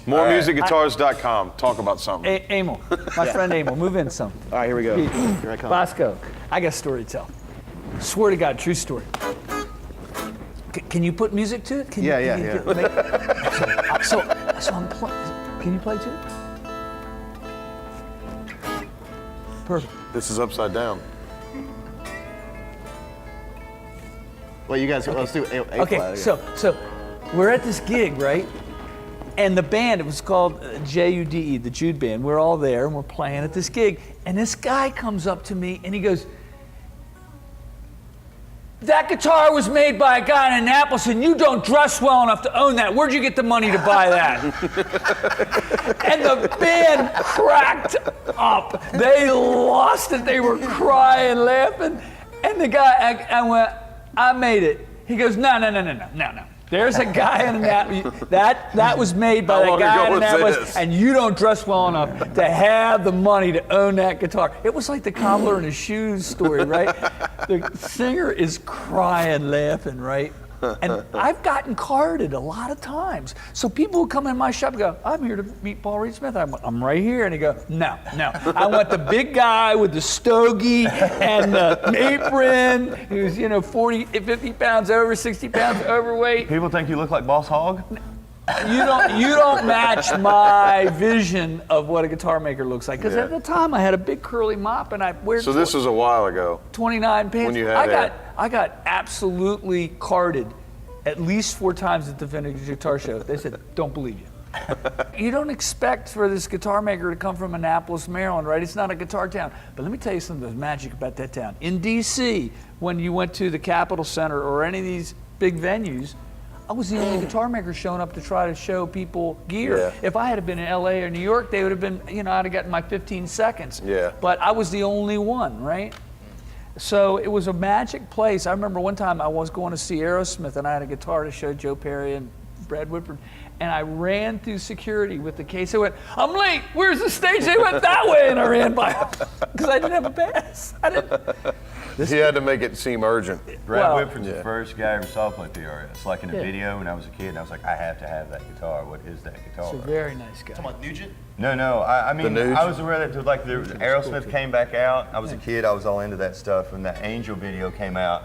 MoreMusicGuitars.com. Talk about something. Emil, my friend Emil, move in some. All right, here we go. Here I come. Boscoe, I got a story to tell. Swear to God, true story. Can you put music to it? Yeah. So I'm can you play too? Perfect. This is upside down. Well, you guys, let's do A Okay, flat. so we're at this gig, right? And the band, it was called JUDE, the Jude Band. We're all there and we're playing at this gig. And this guy comes up to me and he goes, "That guitar was made by a guy in Annapolis and you don't dress well enough to own that. Where'd you get the money to buy that?" And the band cracked up. They lost it. They were crying, laughing. And the guy, I went, "I made it." He goes, No. There's a guy in Annapolis. That was made by that guy in Annapolis, and you don't dress well enough to have the money to own that guitar. It was like the cobbler in his shoes story, right? The singer is crying, laughing, right? And I've gotten carded a lot of times. So people who come in my shop go, "I'm here to meet Paul Reed Smith." I'm right here. And he go, No. I want the big guy with the stogie and the apron who's, 40, 50 pounds over, 60 pounds overweight. People think you look like Boss Hogg? You don't match my vision of what a guitar maker looks like. Because at the time I had a big curly mop and I wear. So this was a while ago. 29 pants. When you had I got absolutely carded at least 4 times at the Vintage Guitar Show. They said, "Don't believe you." You don't expect for this guitar maker to come from Annapolis, Maryland, right? It's not a guitar town. But let me tell you something that's magic about that town. In DC, when you went to the Capitol Center or any of these big venues, I was the only guitar maker showing up to try to show people gear. Yeah. If I had been in LA or New York, they would have been, I'd have gotten my 15 seconds. Yeah. But I was the only one, right? So it was a magic place. I remember one time I was going to see Aerosmith and I had a guitar to show Joe Perry and Brad Whitford. And I ran through security with the case. I went, "I'm late, where's the stage?" They went that way, and I ran by because I didn't have a pass. He had to make it seem urgent. Brad Whitford's the first guy I ever saw play PRS. Like in a video when I was a kid, and I was like, I have to have that guitar. What is that guitar? He's a very nice guy. Talking about Nugent? No. I mean, Nuge? I was aware that the Aerosmith came back out. I was a kid. I was all into that stuff. When that Angel video came out,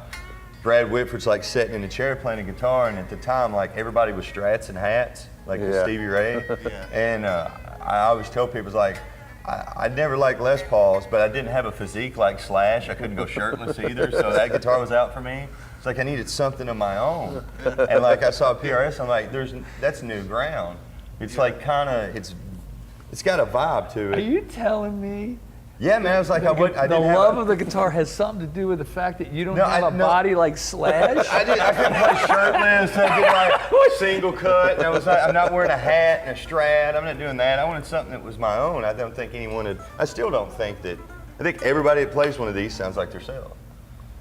Brad Whitford's like sitting in a chair playing a guitar, and at the time, like everybody was Strats and hats, like with Stevie Ray. And I always tell people, it's like, I never liked Les Pauls, but I didn't have a physique like Slash. I couldn't go shirtless either, so that guitar was out for me. It's like I needed something of my own. And like I saw PRS, I'm like, that's new ground. It's like it's got a vibe to it. Are you telling me? Yeah, man, I was like, The love of the guitar has something to do with the fact that you don't have a body like Slash? I couldn't play shirtless. I did like single cut. And I was like, I'm not wearing a hat and a Strat. I'm not doing that. I wanted something that was my own. I don't think anyone had. I still don't think that. I think everybody that plays one of these sounds like themselves.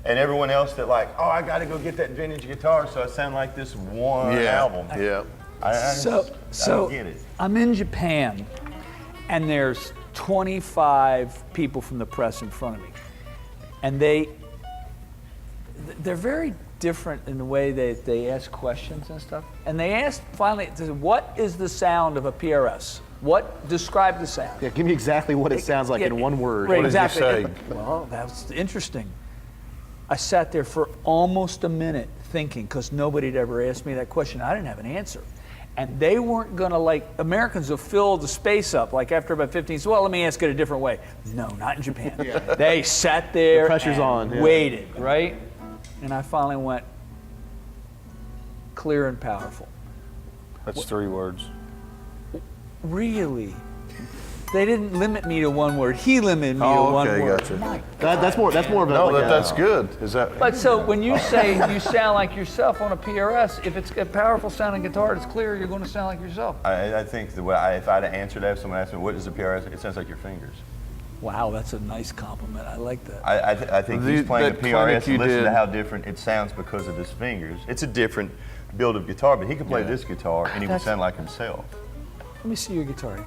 And everyone else that like, oh, I got to go get that vintage guitar, so I sound like this one album. Yeah. I don't get it. I'm in Japan, and there's 25 people from the press in front of me, and they're very different in the way they ask questions and stuff. And they asked finally, "What is the sound of a PRS? Describe the sound?" Yeah, give me exactly what it sounds like in one word. Right, What exactly. did you say? Well, that's interesting. I sat there for almost a minute thinking, because nobody had ever asked me that question. I didn't have an answer. And they weren't gonna, like, Americans will fill the space up, like after about 15, so, well, let me ask it a different way. No, not in Japan. They sat there The pressure's on, yeah. waited, right? And I finally went, "Clear and powerful." That's 3 words. Really? They didn't limit me to one word. He limited me to one word. Gotcha. My That's more of a. No, like that's good. Is that? But so when you say you sound like yourself on a PRS, if it's a powerful sounding guitar, it's clear you're going to sound like yourself. I think the way if I had to answer that, if someone asked me, what is the PRS? It sounds like your fingers. Wow, that's a nice compliment. I like that. I think he's playing the that clinic PRS you and listen did. to how different it sounds because of his fingers. It's a different build of guitar, but he can play this guitar and he would sound like himself. Let me see your guitar.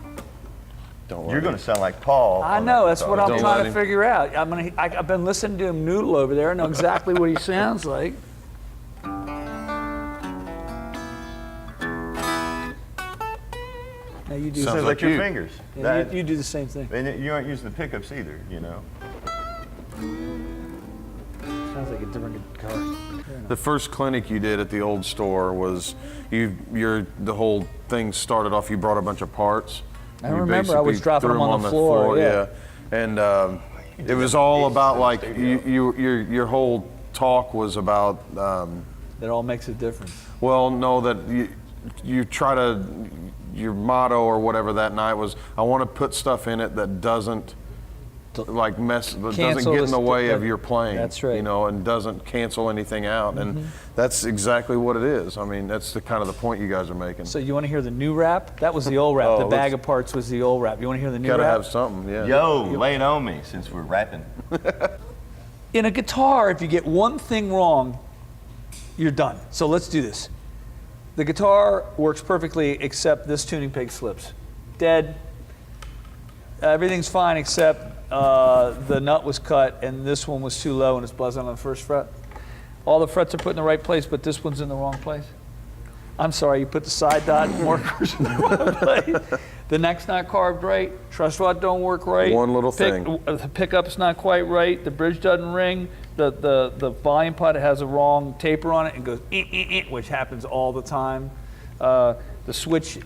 Don't You're going to sound like Paul. I know, that's what I'm Don't trying let to him. figure out. I've been listening to him noodle over there. I know exactly what he sounds like. Now you do. Sounds Sounds like like your you. fingers. Yeah, That- you do the same thing. and you aren't using the pickups either, you know. Sounds like a different guitar. The first clinic you did at the old store was the whole thing started off. You brought a bunch of parts. I You remember I was basically dropping threw them on the floor, yeah. And it was all about like your whole talk was about. That all makes a difference. Well, no, that you try to, your motto or whatever that night was, I want to put stuff in it that doesn't like that doesn't Cancel get in the this- way of that- your playing. that's right. You know, and doesn't cancel anything out. And that's exactly what it is. I mean, that's the kind of the point you guys are making. So you want to hear the new rap? That was the old rap. Oh, The bag let's- of parts was the old rap. You want to hear the new Gotta rap? have something, yeah. Yo, lay it on me since we're rapping. In a guitar, if you get one thing wrong, you're done. So let's do this. The guitar works perfectly except this tuning peg slips. Dead. Everything's fine except the nut was cut and this one was too low and it's buzzing on the first fret. All the frets are put in the right place, but this one's in the wrong place. I'm sorry, you put the side dot markers in the wrong place. The neck's not carved right. Truss rod don't work right. One little thing. The pickup's not quite right. The bridge doesn't ring. The volume pot has a wrong taper on it and goes which happens all the time. The switch,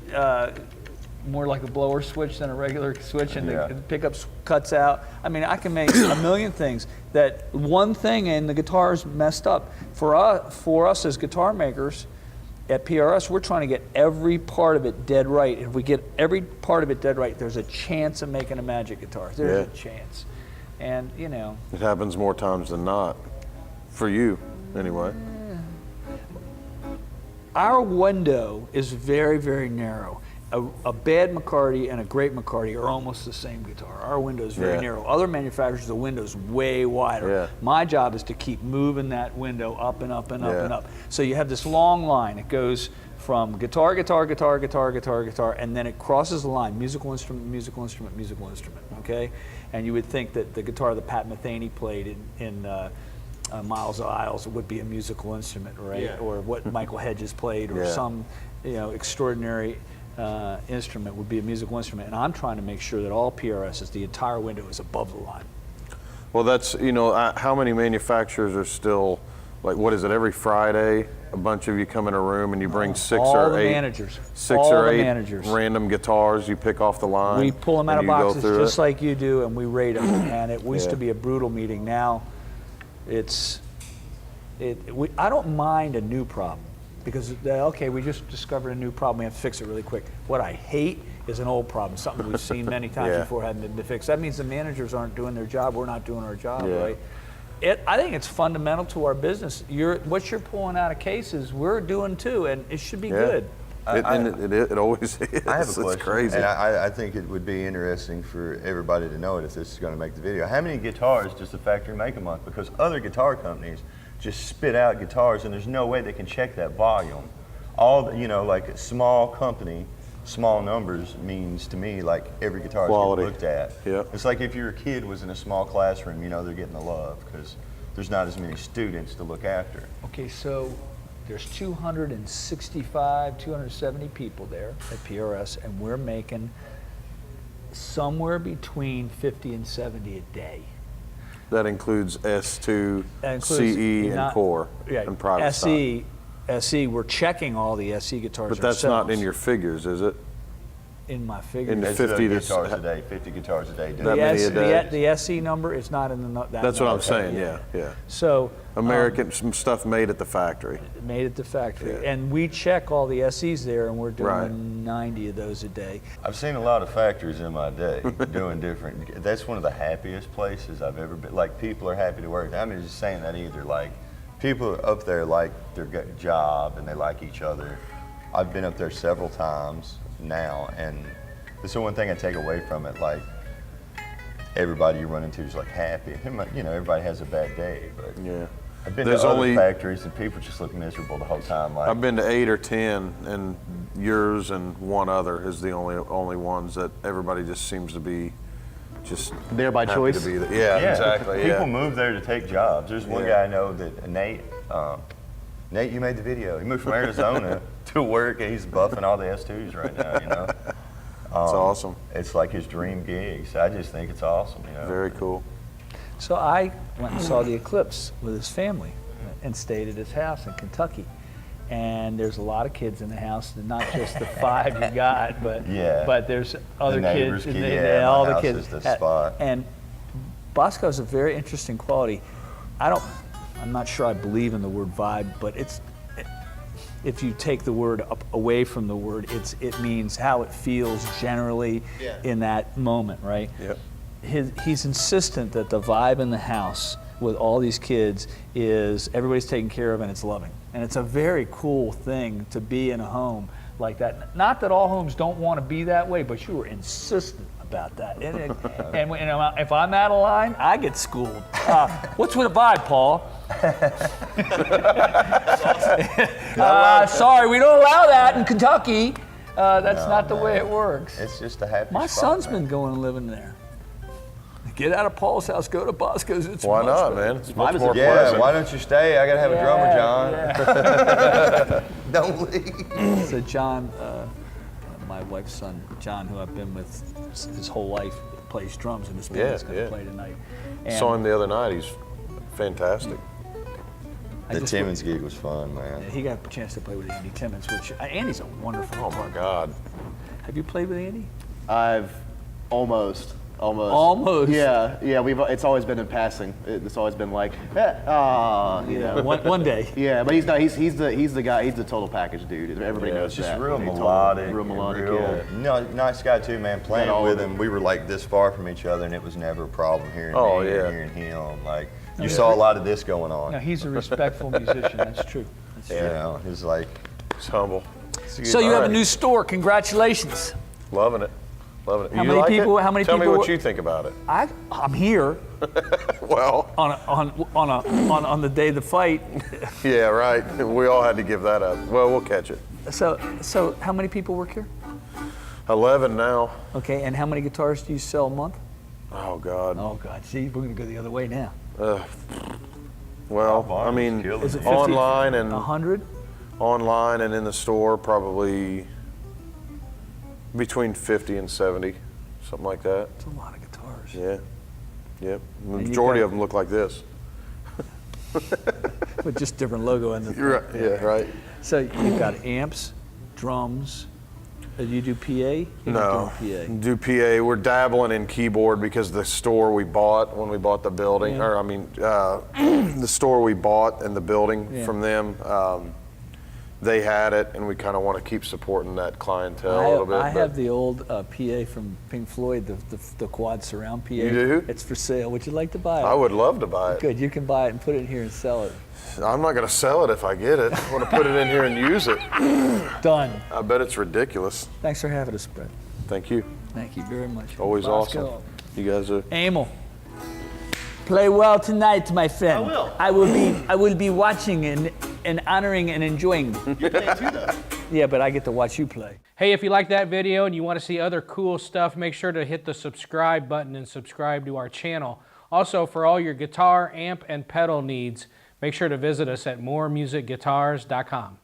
more like a blower switch than a regular switch, and Yeah. the pickup cuts out. I mean, I can make a million things. That one thing in the guitar is messed up. For us as guitar makers, at PRS, we're trying to get every part of it dead right. If we get every part of it dead right, there's a chance of making a magic guitar. There's a chance. And, you know. It happens more times than not. For you, anyway. Our window is very, very narrow. A bad McCarty and a great McCarty are almost the same guitar. Our window is very Yeah. narrow. Other manufacturers, the window's way wider. Yeah. My job is to keep moving that window up and up and up Yeah. and up. So you have this long line. It goes from guitar, guitar, guitar, guitar, guitar, guitar, and then it crosses the line, musical instrument, musical instrument, musical instrument, okay? And you would think that the guitar that Pat Metheny played in Miles of Isles would be a musical instrument, right? Yeah. Or what Michael Hedges played, or Yeah. some, extraordinary instrument would be a musical instrument. And I'm trying to make sure that all PRSs, the entire window is above the line. Well, that's, how many manufacturers are still, like, what is it, every Friday, a bunch of you come in a room and you bring six all or the eight, managers. six All or the eight managers. random guitars you pick off the line. We pull them out and of you go boxes through just it. like you do, and we rate them. And it used Yeah. to be a brutal meeting. Now, I don't mind a new problem because okay, we just discovered a new problem. We have to fix it really quick. What I hate is an old problem, something we've seen many times Yeah. before hadn't been fixed. That means the managers aren't doing their job. We're not doing our job, Yeah. right? I think it's fundamental to our business. What you're pulling out of cases, we're doing too, and it should be Yeah. good. It always is. I have a It's question, crazy. and I think it would be interesting for everybody to know it if this is going to make the video. How many guitars does the factory make a month? Because other guitar companies just spit out guitars, and there's no way they can check that volume. Like a small company, small numbers means to me like every guitar is Quality. getting looked at. Yeah. It's like if your kid was in a small classroom, they're getting the love because there's not as many students to look after. Okay, so there's 265, 270 people there at PRS, and we're making somewhere between 50 and 70 a day. That includes S2, That includes CE, and not- Core, Yeah, and private stock. SE, we're checking all the SE guitars But that's ourselves. not in your figures, is it? in my figures. In the It's 50 to guitars a day, 50 guitars a day. That the, many a day? the SE number is not in that That's what number. I'm saying, yeah. So Some stuff made at the factory. made at the factory, Yeah. and we check all the SEs there, and we're doing Right. 90 of those a day. I've seen a lot of factories in my day doing different. That's one of the happiest places I've ever been. Like, people are happy to work there. I'm not just saying that either. Like, people up there like their job and they like each other. I've been up there several times now, and this is one thing I take away from it. Like, everybody you run into is like happy. Everybody has a bad day, but Yeah. I've been There's to other only- factories and people just look miserable the whole time. Like, I've been to 8 or 10, and yours and one other is the only ones that everybody just seems to be just There by happy choice? To be there. Yeah, exactly. People Yeah. move there to take jobs. There's one Yeah. guy I know that Nate. Nate, you made the video. He moved from Arizona to work, and he's buffing all the S2s right now. awesome. It's like his dream gig. So I just think it's awesome. You know? Very cool. So I went and saw the eclipse with his family and stayed at his house in Kentucky. And there's a lot of kids in the house, and not just the 5 you got, but Yeah. but there's other neighbor's kids. kid, and yeah, all my the house kids. is the spot. And Boscoe's a very interesting quality. I'm not sure I believe in the word vibe, but if you take the word away from the word, it means how it feels generally in that moment, right? Yep. He's insistent that the vibe in the house with all these kids is everybody's taken care of and it's loving. And it's a very cool thing to be in a home like that. Not that all homes don't want to be that way, but you were insistent about that. And if I'm out of line, I get schooled. What's with a vibe, Paul? Sorry, we don't allow that in Kentucky. That's not the way it works. It's just a happy My spot, son's man. been going and living there. Get out of Paul's house, go to Boscoe's. It's Why much not, better. man? It's much is more a- Yeah, pleasant. why don't you stay? I gotta have a drummer, John. Don't leave. So John, my wife's son, John, who I've been with his whole life, plays drums, and his band's going to play tonight. And Saw him the other night. He's fantastic. The Timmons gig was fun, man. he got a chance to play with Andy Timmons, which Andy's a wonderful. Oh my God. Have you played with Andy? I've almost. Almost. Yeah. It's always been in passing. It's always been like, you know. One day. Yeah, but he's not. He's the guy. He's the total package dude. Everybody knows It's just that. real He's total- melodic. Real melodic. real, Yeah. No, nice guy too, man. Playing all with of him, we were like this far from each other, and it was never a problem hearing Oh, me yeah. or hearing him. Like you saw a lot of this going on. No, he's a respectful musician. That's true. That's You know, he's like, He's humble. So you have a Alright. new store. Congratulations. Loving it. Loving it. How You many like people- it? how many Tell me people what were- you think about it. I'm here Well, on the day of the fight. yeah, right. We all had to give that up. Well, we'll catch it. So how many people work here? 11 now. Okay, and how many guitars do you sell a month? Oh God. Oh God, see, we're gonna go the other way now. Well, I mean, killing Is it it. 50, online and 100? online and in the store, probably between 50 and 70, something like that. It's a lot of guitars. Yeah. Yep. The And you majority got- of them look like this. With just different logo in the. You're right. Yeah, right. So you've got amps, drums. You do PA? You're No, not doing do PA. We're dabbling in keyboard because the store we bought when we bought the building, Yeah. or I mean, the store we bought and the building Yeah. from them, they had it, and we kind of want to keep supporting that clientele a PA. little bit. I but- have the old PA from Pink Floyd, the quad surround PA. You do? It's for sale. Would you like to buy it? I would love to buy it. Good. You can buy it and put it in here and sell it. I'm not going to sell it if I get it. I want to put it in here and use it. Done. I bet it's ridiculous. Thanks for having us, Brett. Thank you. Thank you very much. Always Boscoe. awesome. You guys are. Emil, play well tonight, my friend. I will. I will be watching and honoring and enjoying. You're playing too, though. Yeah, but I get to watch you play. Hey, if you like that video and you want to see other cool stuff, make sure to hit the subscribe button and subscribe to our channel. Also, for all your guitar, amp, and pedal needs, make sure to visit us at moremusicguitars.com.